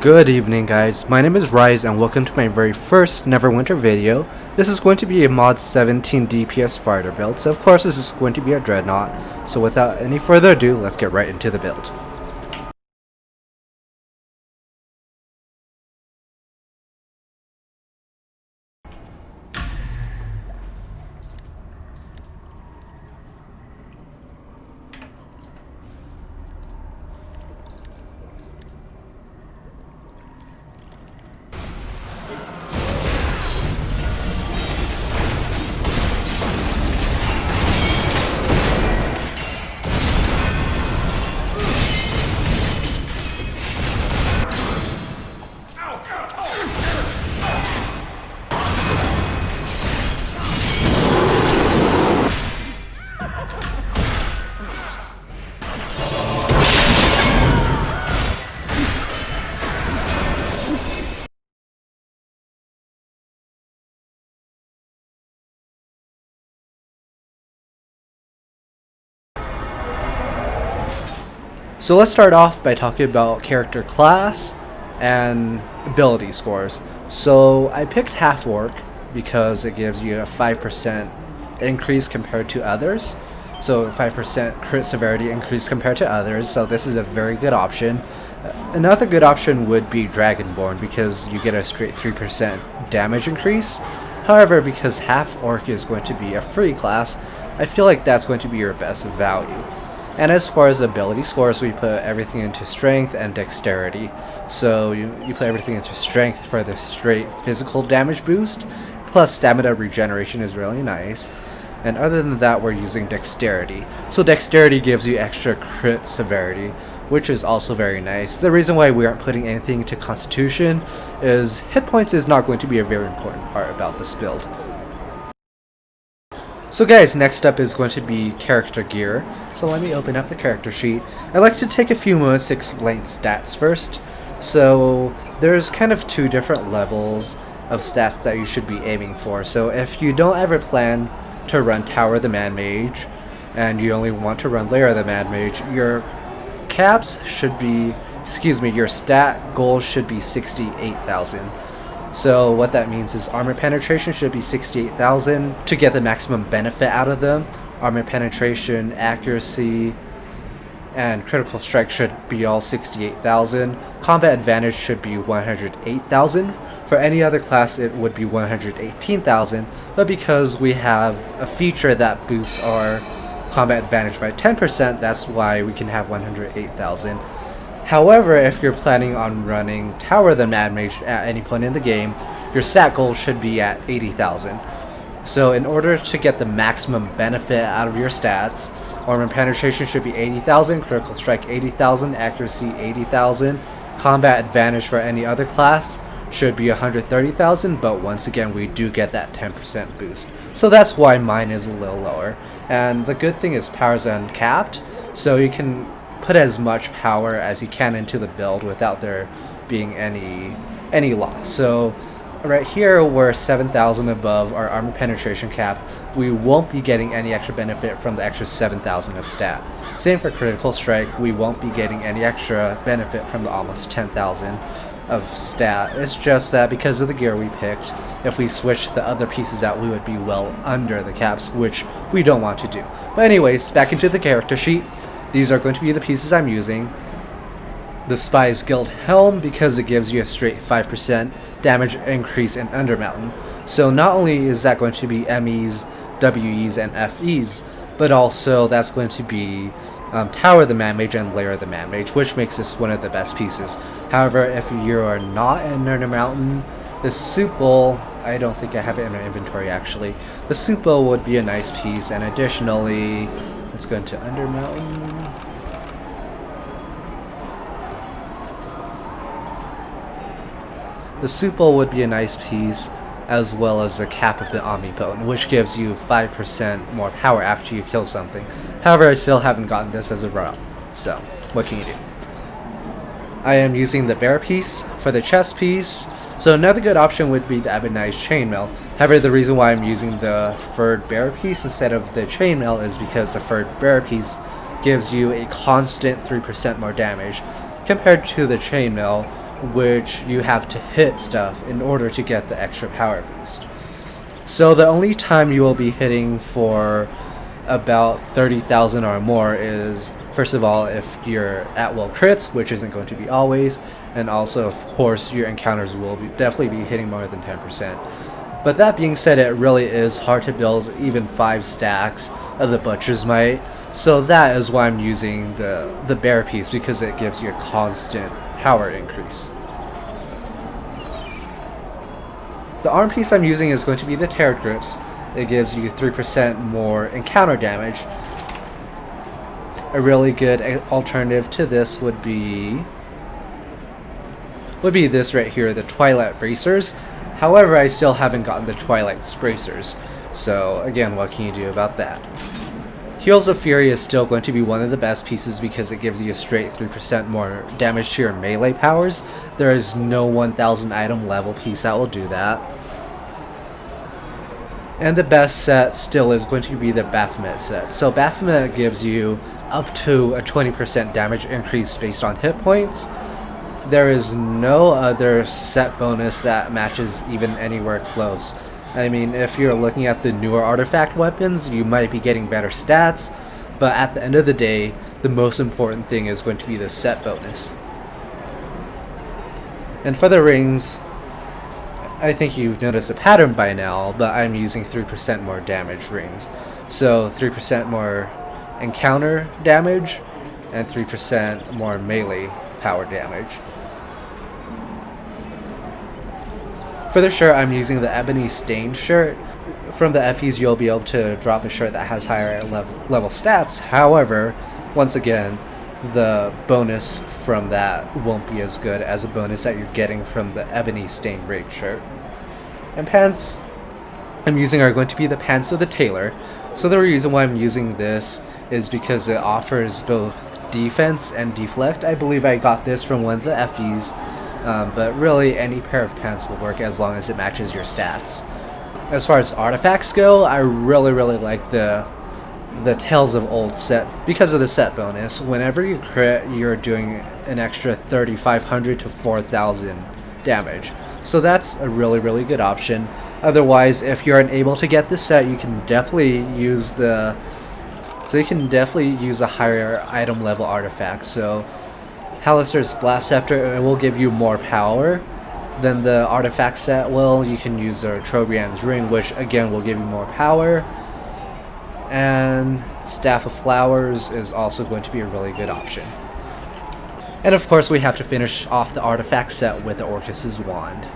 Good evening guys, my name is Rise and welcome to my very first Neverwinter video. This is going to be a mod 17 DPS Fighter build, so of course this is going to be a dreadnought. So without any further ado, let's get right into the build. So let's start off by talking about character class and ability scores. So I picked Half Orc because it gives you a 5% increase compared to others. So 5% crit severity increase compared to others, so this is a very good option. Another good option would be Dragonborn because you get a straight 3% damage increase. However, because Half Orc is going to be a free class, I feel like that's going to be your best value. And as far as ability scores, we put everything into strength and dexterity. So you put everything into strength for the straight physical damage boost, plus stamina regeneration is really nice. And other than that, we're using dexterity. So dexterity gives you extra crit severity, which is also very nice. The reason why we aren't putting anything into constitution is hit points is not going to be a very important part about this build. So guys, next up is going to be character gear. So let me open up the character sheet. I'd like to take a few moments to explain stats first. So there's kind of two different levels of stats that you should be aiming for. So if you don't ever plan to run Tower of the Mad Mage and you only want to run Lair of the Mad Mage, your caps should be, your stat goal should be 68,000. So what that means is armor penetration should be 68,000 to get the maximum benefit out of them. Armor penetration, accuracy, and critical strike should be all 68,000. Combat advantage should be 108,000. For any other class it would be 118,000, but because we have a feature that boosts our combat advantage by 10%, that's why we can have 108,000. However, if you're planning on running Tower of the Mad Mage at any point in the game, your stat goal should be at 80,000. So in order to get the maximum benefit out of your stats, armor penetration should be 80,000, critical strike 80,000, accuracy 80,000, combat advantage for any other class should be 130,000, but once again we do get that 10% boost. So that's why mine is a little lower. And the good thing is power's uncapped, so you can put as much power as you can into the build without there being any loss. So right here we're 7,000 above our armor penetration cap. We won't be getting any extra benefit from the extra 7,000 of stat. Same for critical strike, we won't be getting any extra benefit from the almost 10,000 of stat. It's just that because of the gear we picked, if we switched the other pieces out we would be well under the caps, which we don't want to do. But anyways, back into the character sheet. These are going to be the pieces I'm using. The Spy's Guild Helm, because it gives you a straight 5% damage increase in Undermountain. So not only is that going to be MEs, WEs, and FEs, but also that's going to be Tower of the Mad Mage and Lair of the Mad Mage, which makes this one of the best pieces. However, if you are not in Undermountain, the Soup Bowl, I don't think I have it in my inventory actually. The Soup Bowl would be a nice piece, and additionally, let's go into Undermountain. The Soup Bowl would be a nice piece, as well as the cap of the Omnipotent, which gives you 5% more power after you kill something. However, I still haven't gotten this as a route, so what can you do? I am using the bear piece for the chest piece. So another good option would be the Ebonized chainmail. However, the reason why I'm using the furred bear piece instead of the chainmail is because the furred bear piece gives you a constant 3% more damage compared to the chainmail, which you have to hit stuff in order to get the extra power boost. So the only time you will be hitting for about 30,000 or more is, first of all, if you're at will crits, which isn't going to be always, and also, of course, your encounters will definitely be hitting more than 10%. But that being said, it really is hard to build even 5 stacks of the Butcher's Might, so that is why I'm using the Bear piece, because it gives you a constant power increase. The arm piece I'm using is going to be the Tear Grips. It gives you 3% more encounter damage. A really good alternative to this would be this right here, the Twilight Bracers. However, I still haven't gotten the Twilight Bracers, so again, what can you do about that? Heals of Fury is still going to be one of the best pieces because it gives you a straight 3% more damage to your melee powers. There is no 1000 item level piece that will do that. And the best set still is going to be the Baphomet set. So Baphomet gives you up to a 20% damage increase based on hit points. There is no other set bonus that matches even anywhere close. I mean, if you're looking at the newer artifact weapons, you might be getting better stats, but at the end of the day, the most important thing is going to be the set bonus. And for the rings, I think you've noticed a pattern by now, but I'm using 3% more damage rings. So 3% more encounter damage and 3% more melee power damage. For the shirt, I'm using the Ebony Stained shirt. From the FEs, you'll be able to drop a shirt that has higher level stats. However, once again, the bonus from that won't be as good as a bonus that you're getting from the Ebony Stained Raid shirt. And pants I'm using are going to be the pants of the tailor. So the reason why I'm using this is because it offers both defense and deflect. I believe I got this from one of the FEs. But really, any pair of pants will work as long as it matches your stats. As far as artifacts go, I really like the Tales of Old set because of the set bonus. Whenever you crit, you're doing an extra 3,500 to 4,000 damage. So that's a really good option. Otherwise, if you're unable to get this set, you can definitely use a higher item level artifact. So Halaster's Blast Scepter, it will give you more power than the artifact set will. You can use Trobriand's Ring, which again will give you more power. And Staff of Flowers is also going to be a really good option. And of course, we have to finish off the artifact set with the Orcus's Wand.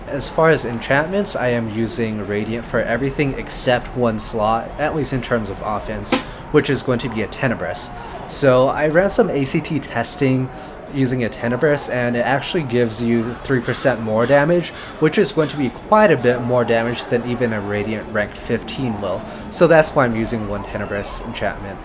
As far as enchantments, I am using Radiant for everything except one slot, at least in terms of offense, which is going to be a Tenebrous. So I ran some ACT testing using a Tenebrous, and it actually gives you 3% more damage, which is going to be quite a bit more damage than even a Radiant ranked 15 will. So that's why I'm using one Tenebrous enchantment.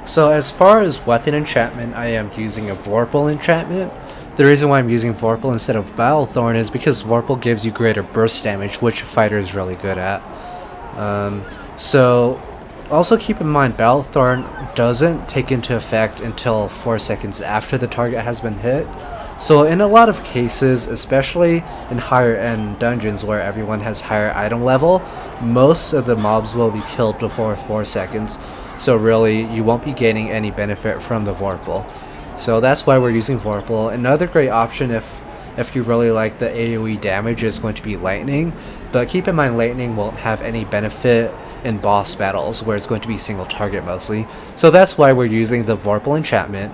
So as far as weapon enchantment, I am using a Vorpal enchantment. The reason why I'm using Vorpal instead of Battlethorn is because Vorpal gives you greater burst damage, which a fighter is really good at. So also keep in mind, Battlethorn doesn't take into effect until 4 seconds after the target has been hit. So in a lot of cases, especially in higher end dungeons where everyone has higher item level, most of the mobs will be killed before 4 seconds. So really, you won't be gaining any benefit from the Vorpal. So that's why we're using Vorpal. Another great option if you really like the AoE damage is going to be Lightning. But keep in mind, Lightning won't have any benefit in boss battles where it's going to be single target mostly. So that's why we're using the Vorpal enchantment.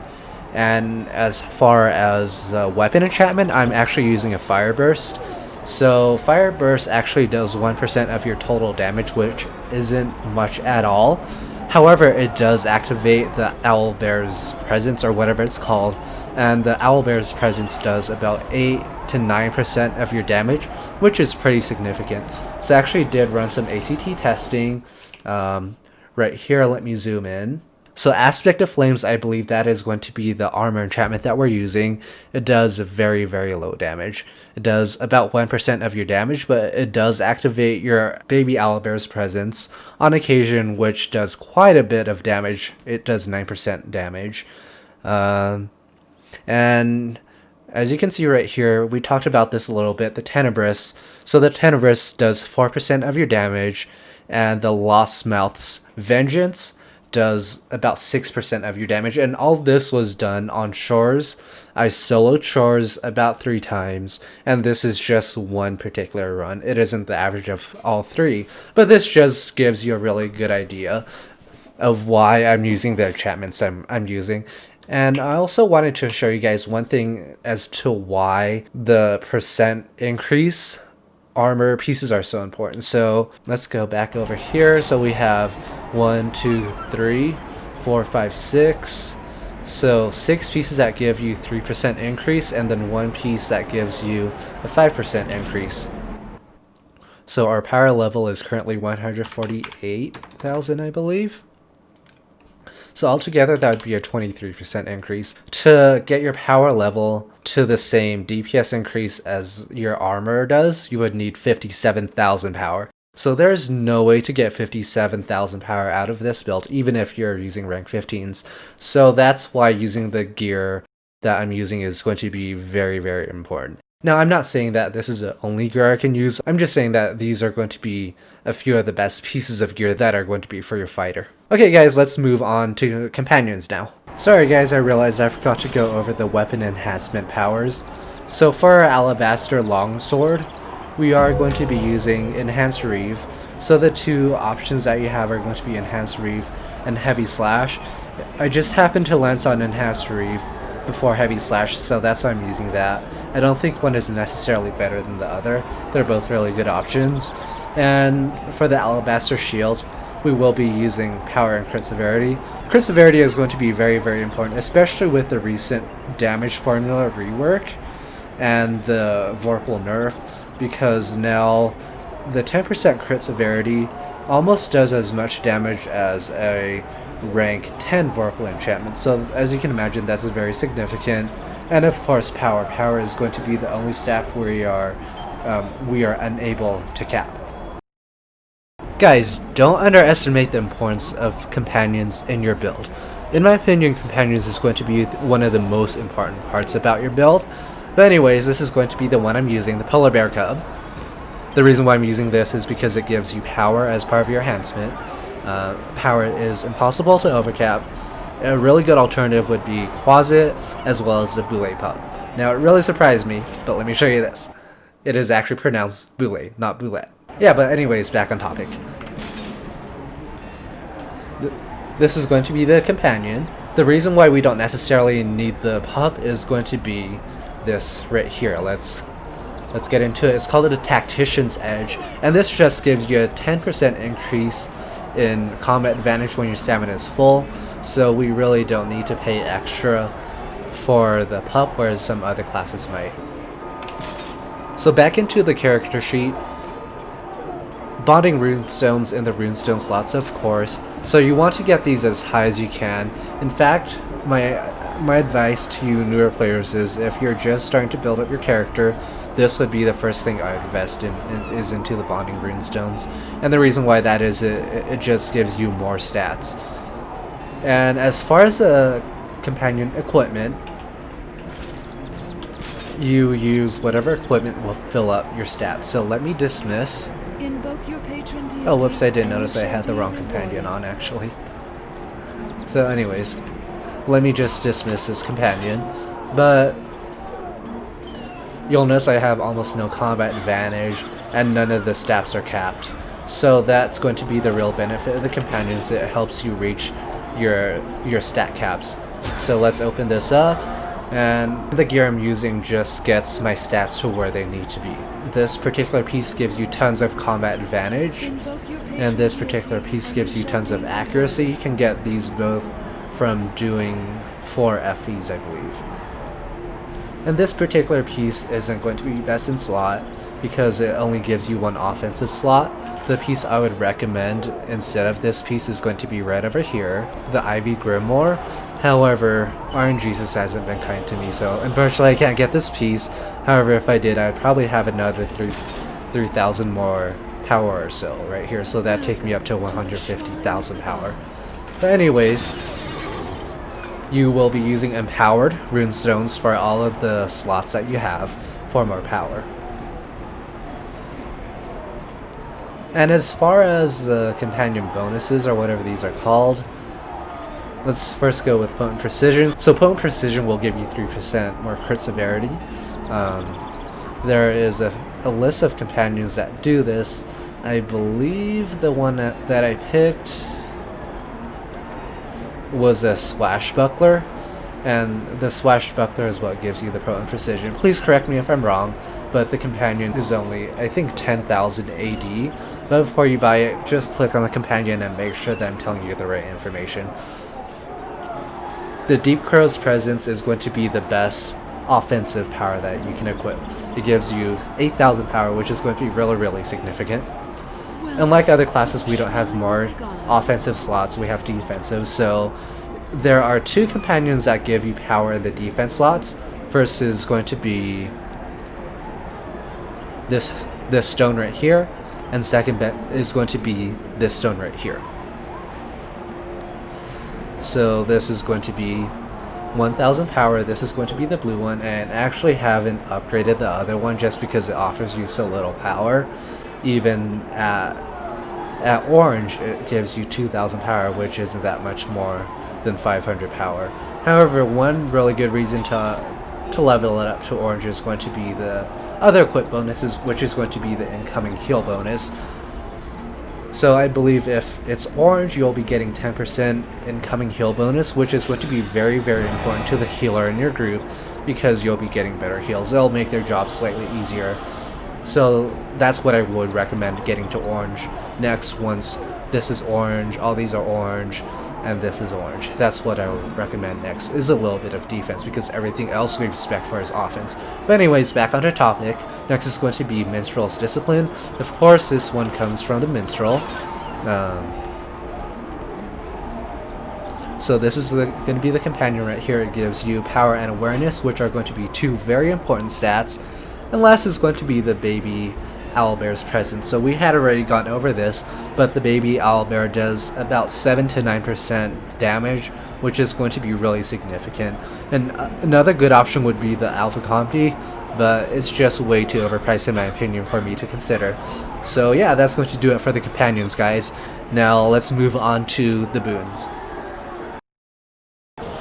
And as far as weapon enchantment, I'm actually using a Fire Burst. So Fire Burst actually does 1% of your total damage, which isn't much at all. However, it does activate the Owlbear's Presence, or whatever it's called, and the Owlbear's Presence does about 8 to 9% of your damage, which is pretty significant. So I actually did run some ACT testing. Right here, let me zoom in. So Aspect of Flames, I believe that is going to be the armor enchantment that we're using. It does very low damage. It does about 1% of your damage, but it does activate your baby Owlbear's Presence on occasion, which does quite a bit of damage. It does 9% damage. And As you can see right here, we talked about this a little bit, the Tenebrous. So the Tenebrous does 4% of your damage, and the Lost Mouth's Vengeance does about 6% of your damage. And all this was done on Shores. I soloed Shores about 3 times, and this is just one particular run. It isn't the average of all 3, but this just gives you a really good idea of why I'm using the enchantments I'm using. And I also wanted to show you guys one thing as to why the percent increase armor pieces are so important. So let's go back over here. So we have 1, 2, 3, 4, 5, 6. So 6 pieces that give you 3% increase, and then 1 piece that gives you a 5% increase. So our power level is currently 148,000, I believe. So altogether, that would be a 23% increase. To get your power level to the same DPS increase as your armor does, you would need 57,000 power. So there's no way to get 57,000 power out of this build, even if you're using rank 15s. So that's why using the gear that I'm using is going to be very, very important. Now, I'm not saying that this is the only gear I can use. I'm just saying that these are going to be a few of the best pieces of gear that are going to be for your fighter. Okay guys, let's move on to companions now. Sorry guys, I realized I forgot to go over the weapon enhancement powers. So for our Alabaster Longsword, we are going to be using Enhanced Reeve. So the 2 options that you have are going to be Enhanced Reeve and Heavy Slash. I just happened to lance on Enhanced Reeve before Heavy Slash, so that's why I'm using that. I don't think one is necessarily better than the other. They're both really good options. And for the Alabaster Shield, we will be using Power and Crit Severity. Crit Severity is going to be very, very important, especially with the recent damage formula rework and the Vorpal nerf, because now the 10% Crit Severity almost does as much damage as a rank 10 Vorpal enchantment. So as you can imagine, that's very significant. And of course, power. Power is going to be the only stat where we are unable to cap. Guys, don't underestimate the importance of companions in your build. In my opinion, companions is going to be one of the most important parts about your build. But anyways, this is going to be the one I'm using, the Polar Bear Cub. The reason why I'm using this is because it gives you power as part of your enhancement. Power is impossible to overcap. A really good alternative would be Quasit as well as the Boule Pup. Now it really surprised me, but let me show you this. It is actually pronounced Boule, not Boulette. Yeah, but anyways, back on topic. This is going to be the companion. The reason why we don't necessarily need the pup is going to be this right here. Let's get into it. It's called a Tactician's Edge, and this just gives you a 10% increase in combat advantage when your stamina is full. So we really don't need to pay extra for the pup, whereas some other classes might. So back into the character sheet. Bonding runestones in the runestone slots, of course. So you want to get these as high as you can. In fact, my advice to you newer players is if you're just starting to build up your character, this would be the first thing I would invest in, is into the bonding runestones. And the reason why that is it just gives you more stats. And as far as companion equipment, you use whatever equipment will fill up your stats. So let me dismiss. Invoke your patron deity. Oh, whoops, I didn't notice I had the wrong companion on, actually. So anyways, let me just dismiss this companion. But you'll notice I have almost no combat advantage, and none of the stats are capped. So that's going to be the real benefit of the companions. It helps you reach your stat caps. So let's open this up, and the gear I'm using just gets my stats to where they need to be. This particular piece gives you tons of combat advantage, and this particular piece gives you tons of accuracy. You can get these both from doing 4 FEs, I believe. And this particular piece isn't going to be best in slot because it only gives you 1 offensive slot. The piece I would recommend instead of this piece is going to be right over here, the Ivy Grimoire. However, RNGesus hasn't been kind to me, so unfortunately I can't get this piece. However, if I did, I'd probably have another 3,000 more power or so right here, so that'd take me up to 150,000 power. But anyways, you will be using empowered runestones for all of the slots that you have for more power. And as far as the companion bonuses, or whatever these are called, let's first go with Potent Precision. So Potent Precision will give you 3% more crit severity. There is a list of companions that do this. I believe the one that I picked was a Swashbuckler, and the Swashbuckler is what gives you the Potent Precision. Please correct me if I'm wrong, but the companion is only, I think, 10,000 AD. But before you buy it, just click on the companion and make sure that I'm telling you the right information. The Deep Crow's Presence is going to be the best offensive power that you can equip. It gives you 8,000 power, which is going to be really, really significant. Unlike other classes, we don't have more offensive slots, we have defensive, so there are two companions that give you power in the defense slots. First is going to be this stone right here, and second is going to be this stone right here. So this is going to be 1,000 power, this is going to be the blue one, and I actually haven't upgraded the other one just because it offers you so little power. Even at orange, it gives you 2,000 power, which isn't that much more than 500 power. However, one really good reason to level it up to orange is going to be the other equip bonuses, which is going to be the incoming heal bonus. So I believe if it's orange, you'll be getting 10% incoming heal bonus, which is going to be very, very important to the healer in your group because you'll be getting better heals. It'll make their job slightly easier. So that's what I would recommend getting to orange next. Once this is orange, all these are orange, and this is orange. That's what I would recommend next, is a little bit of defense, because everything else we respect for is offense. But anyways, back onto topic. Next is going to be Minstrel's Discipline. Of course, this one comes from the Minstrel. So this is going to be the companion right here. It gives you power and awareness, which are going to be two very important stats. And last is going to be the baby owlbear's presence. So we had already gone over this, but the baby owlbear does about 7 to 9% damage, which is going to be really significant. And another good option would be the alpha compy, but it's just way too overpriced in my opinion for me to consider. So yeah, that's going to do it for the companions, guys. Now let's move on to the boons.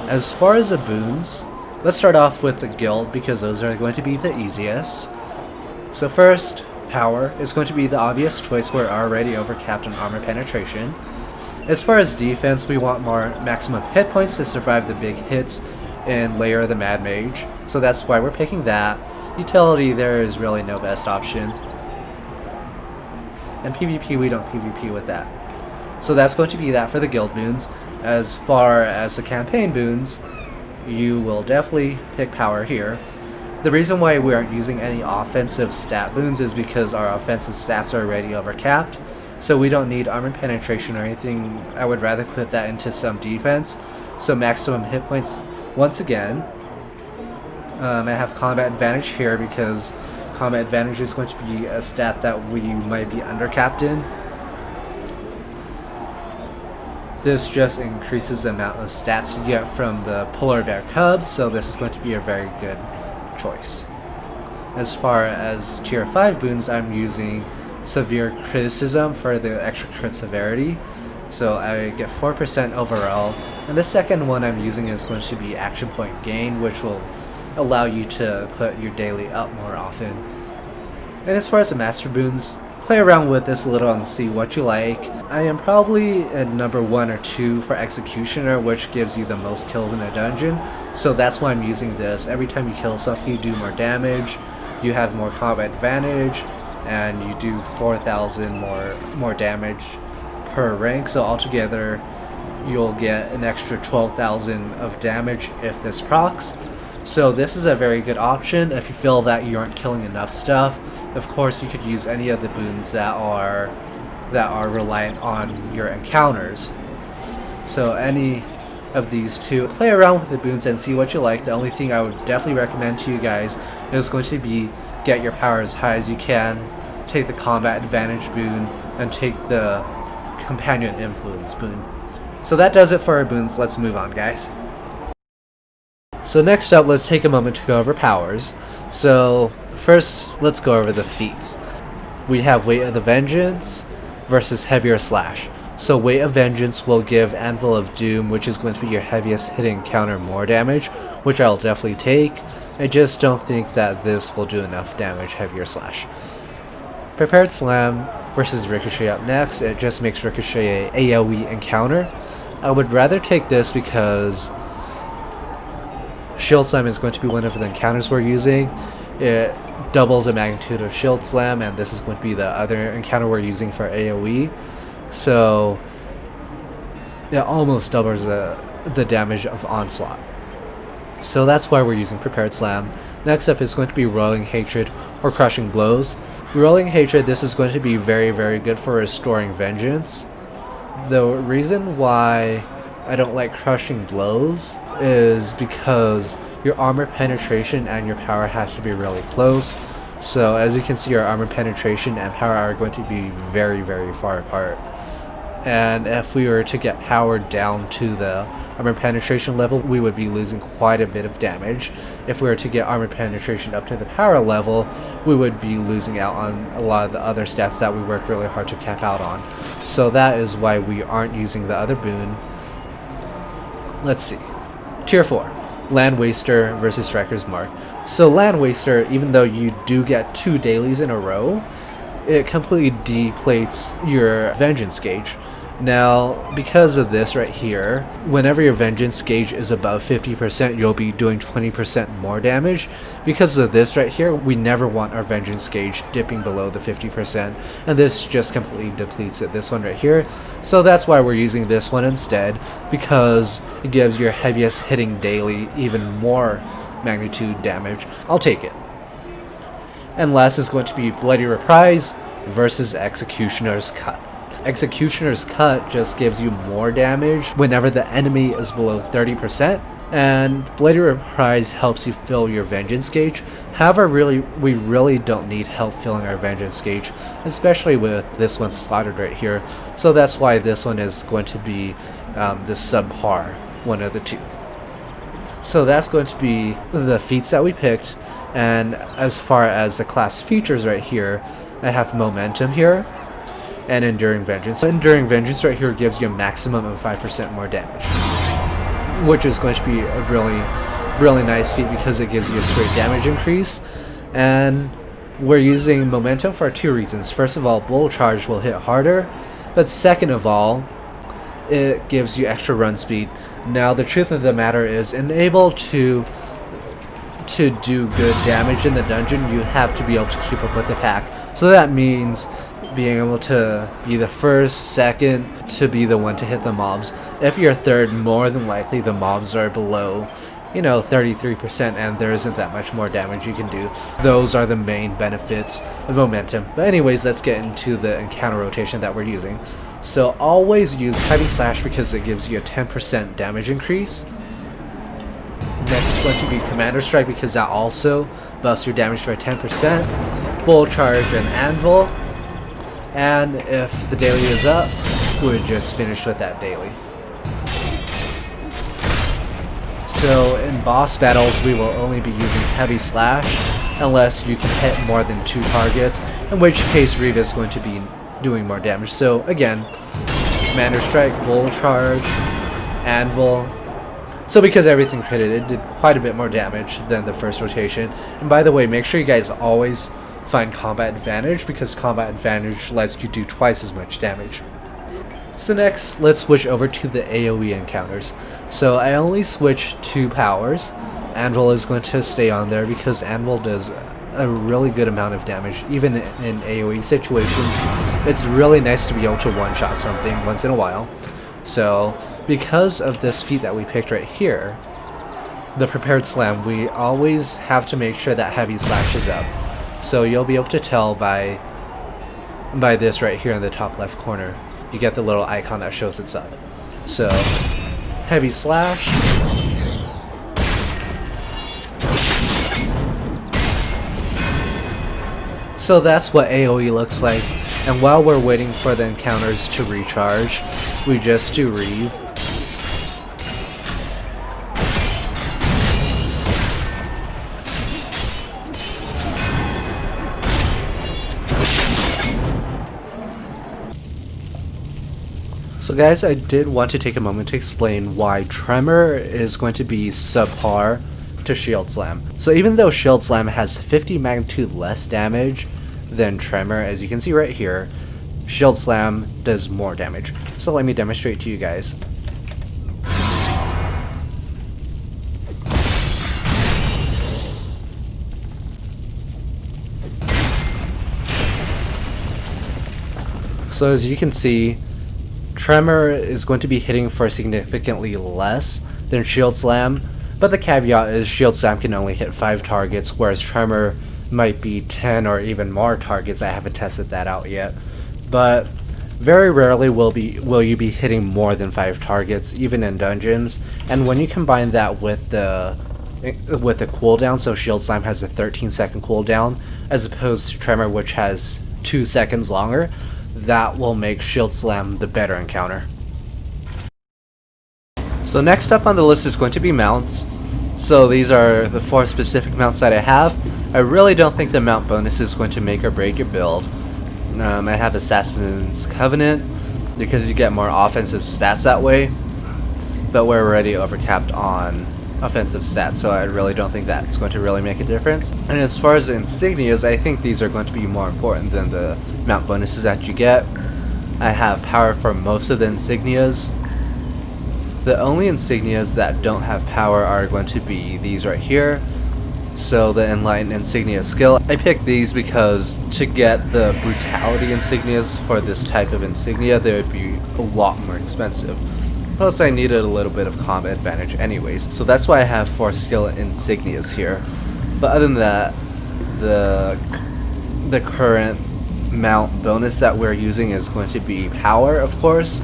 As far as the boons, let's start off with the guild, because those are going to be the easiest. So first, power is going to be the obvious choice. We're already overcapped on armor penetration. As far as defense, we want more maximum hit points to survive the big hits in Lair the Mad Mage, so that's why we're picking that. Utility, there is really no best option. And PvP, we don't PvP with that. So that's going to be that for the guild boons. As far as the campaign boons, you will definitely pick power here. The reason why we aren't using any offensive stat boons is because our offensive stats are already overcapped, so we don't need armor penetration or anything. I would rather put that into some defense. So maximum hit points once again. I have combat advantage here because combat advantage is going to be a stat that we might be undercapped in. This just increases the amount of stats you get from the polar bear cub, so this is going to be a very good choice. As far as tier 5 boons, I'm using severe criticism for the extra crit severity, so I get 4% overall. And the second one I'm using is going to be action point gain, which will allow you to put your daily up more often. And as far as the master boons, play around with this a little and see what you like. I am probably at number 1 or 2 for Executioner, which gives you the most kills in a dungeon. So that's why I'm using this. Every time you kill something, you do more damage, you have more combat advantage, and you do 4,000 more damage per rank. So altogether, you'll get an extra 12,000 of damage if this procs. So this is a very good option if you feel that you aren't killing enough stuff. Of course, you could use any of the boons that are reliant on your encounters. So any of these two, play around with the boons and see what you like. The only thing I would definitely recommend to you guys is going to be get your power as high as you can, take the combat advantage boon, and take the companion influence boon. So that does it for our boons. Let's move on, guys. So next up, let's take a moment to go over powers. So first, let's go over the feats. We have Weight of the Vengeance versus Heavier Slash. So Weight of Vengeance will give Anvil of Doom, which is going to be your heaviest hitting encounter, more damage, which I'll definitely take. I just don't think that this will do enough damage, Heavier Slash. Prepared Slam versus Ricochet up next. It just makes Ricochet a AoE encounter. I would rather take this because Shield Slam is going to be one of the encounters we're using. It doubles the magnitude of Shield Slam, and this is going to be the other encounter we're using for AoE. So it almost doubles the damage of Onslaught. So that's why we're using Prepared Slam. Next up is going to be Rolling Hatred or Crushing Blows. Rolling Hatred, this is going to be very, very good for restoring Vengeance. The reason why I don't like Crushing Blows is because your armor penetration and your power has to be really close. So as you can see, our armor penetration and power are going to be very, very far apart. And if we were to get power down to the armor penetration level, we would be losing quite a bit of damage. If we were to get armor penetration up to the power level, we would be losing out on a lot of the other stats that we worked really hard to cap out on. So that is why we aren't using the other boon. Let's see. Tier 4. Land Waster versus Striker's Mark. So Land Waster, even though you do get 2 dailies in a row, it completely depletes your Vengeance gauge. Now, because of this right here, whenever your Vengeance gauge is above 50%, you'll be doing 20% more damage. Because of this right here, we never want our Vengeance gauge dipping below the 50%, and this just completely depletes it, this one right here. So that's why we're using this one instead, because it gives your heaviest hitting daily even more magnitude damage. I'll take it. And last is going to be Bloody Reprise versus Executioner's Cut. Executioner's Cut just gives you more damage whenever the enemy is below 30%, and Bloody Reprise helps you fill your Vengeance gauge. However, we really don't need help filling our Vengeance gauge, especially with this one slotted right here. So that's why this one is going to be the subpar one of the two. So that's going to be the feats that we picked, and as far as the class features right here, I have Momentum here and Enduring Vengeance. So Enduring Vengeance right here gives you a maximum of 5% more damage, which is going to be a really nice feat because it gives you a straight damage increase. And we're using Momentum for 2 reasons. First of all, Bull Charge will hit harder, but second of all, it gives you extra run speed. Now the truth of the matter is, enable to do good damage in the dungeon, you have to be able to keep up with the pack. So that means being able to be the first, second, to be the one to hit the mobs. If you're third, more than likely the mobs are below, 33%, and there isn't that much more damage you can do. Those are the main benefits of Momentum. But anyways, let's get into the encounter rotation that we're using. So always use Heavy Slash because it gives you a 10% damage increase. Next is going to be Commander Strike because that also buffs your damage by 10%. Bull Charge and Anvil. And if the daily is up, we're just finished with that daily. So in boss battles, we will only be using Heavy Slash unless you can hit more than 2 targets, in which case Reva is going to be doing more damage. So again, Commander Strike, Bull Charge, Anvil. So because everything critted, it did quite a bit more damage than the first rotation. And by the way, make sure you guys always find Combat Advantage, because Combat Advantage lets you do twice as much damage. So next, let's switch over to the AoE encounters. So I only switched 2 powers. Anvil is going to stay on there because Anvil does a really good amount of damage, even in AoE situations. It's really nice to be able to one-shot something once in a while. So because of this feat that we picked right here, the Prepared Slam, we always have to make sure that Heavy Slash is up. So you'll be able to tell by this right here in the top left corner. You get the little icon that shows it's up. So Heavy Slash. So that's what AoE looks like. And while we're waiting for the encounters to recharge, we just do Reeve. So guys, I did want to take a moment to explain why Tremor is going to be subpar to Shield Slam. So even though Shield Slam has 50 magnitude less damage than Tremor, as you can see right here, Shield Slam does more damage. So let me demonstrate to you guys. So as you can see, Tremor is going to be hitting for significantly less than Shield Slam, but the caveat is Shield Slam can only hit 5 targets, whereas Tremor might be 10 or even more targets. I haven't tested that out yet, but very rarely will you be hitting more than 5 targets, even in dungeons. And when you combine that with the cooldown, so Shield Slam has a 13-second cooldown, as opposed to Tremor, which has 2 seconds longer, that will make Shield Slam the better encounter. So next up on the list is going to be mounts. So these are the 4 specific mounts that I have. I really don't think the mount bonus is going to make or break your build. I have Assassin's Covenant because you get more offensive stats that way, but we're already overcapped on offensive stats, so I really don't think that's going to really make a difference. And as far as the insignias, I think these are going to be more important than the mount bonuses that you get. I have power for most of the insignias. The only insignias that don't have power are going to be these right here. So the Enlightened Insignia skill, I picked these because to get the Brutality insignias for this type of insignia, they would be a lot more expensive. Plus I needed a little bit of combat advantage anyways, so that's why I have 4 skill insignias here. But other than that, the current mount bonus that we're using is going to be power, of course.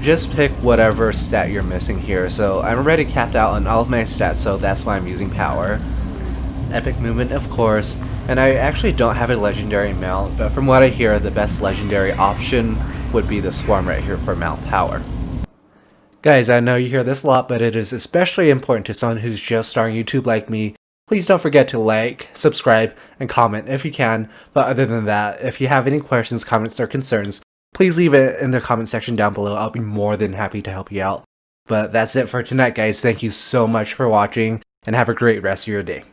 Just pick whatever stat you're missing here. So I'm already capped out on all of my stats, so that's why I'm using power. Epic movement, of course, and I actually don't have a legendary mount, but from what I hear, the best legendary option would be the Swarm right here for mount power. Guys, I know you hear this a lot, but it is especially important to someone who's just starting YouTube like me. Please don't forget to like, subscribe, and comment if you can. But other than that, if you have any questions, comments, or concerns, please leave it in the comment section down below. I'll be more than happy to help you out. But that's it for tonight, guys. Thank you so much for watching, and have a great rest of your day.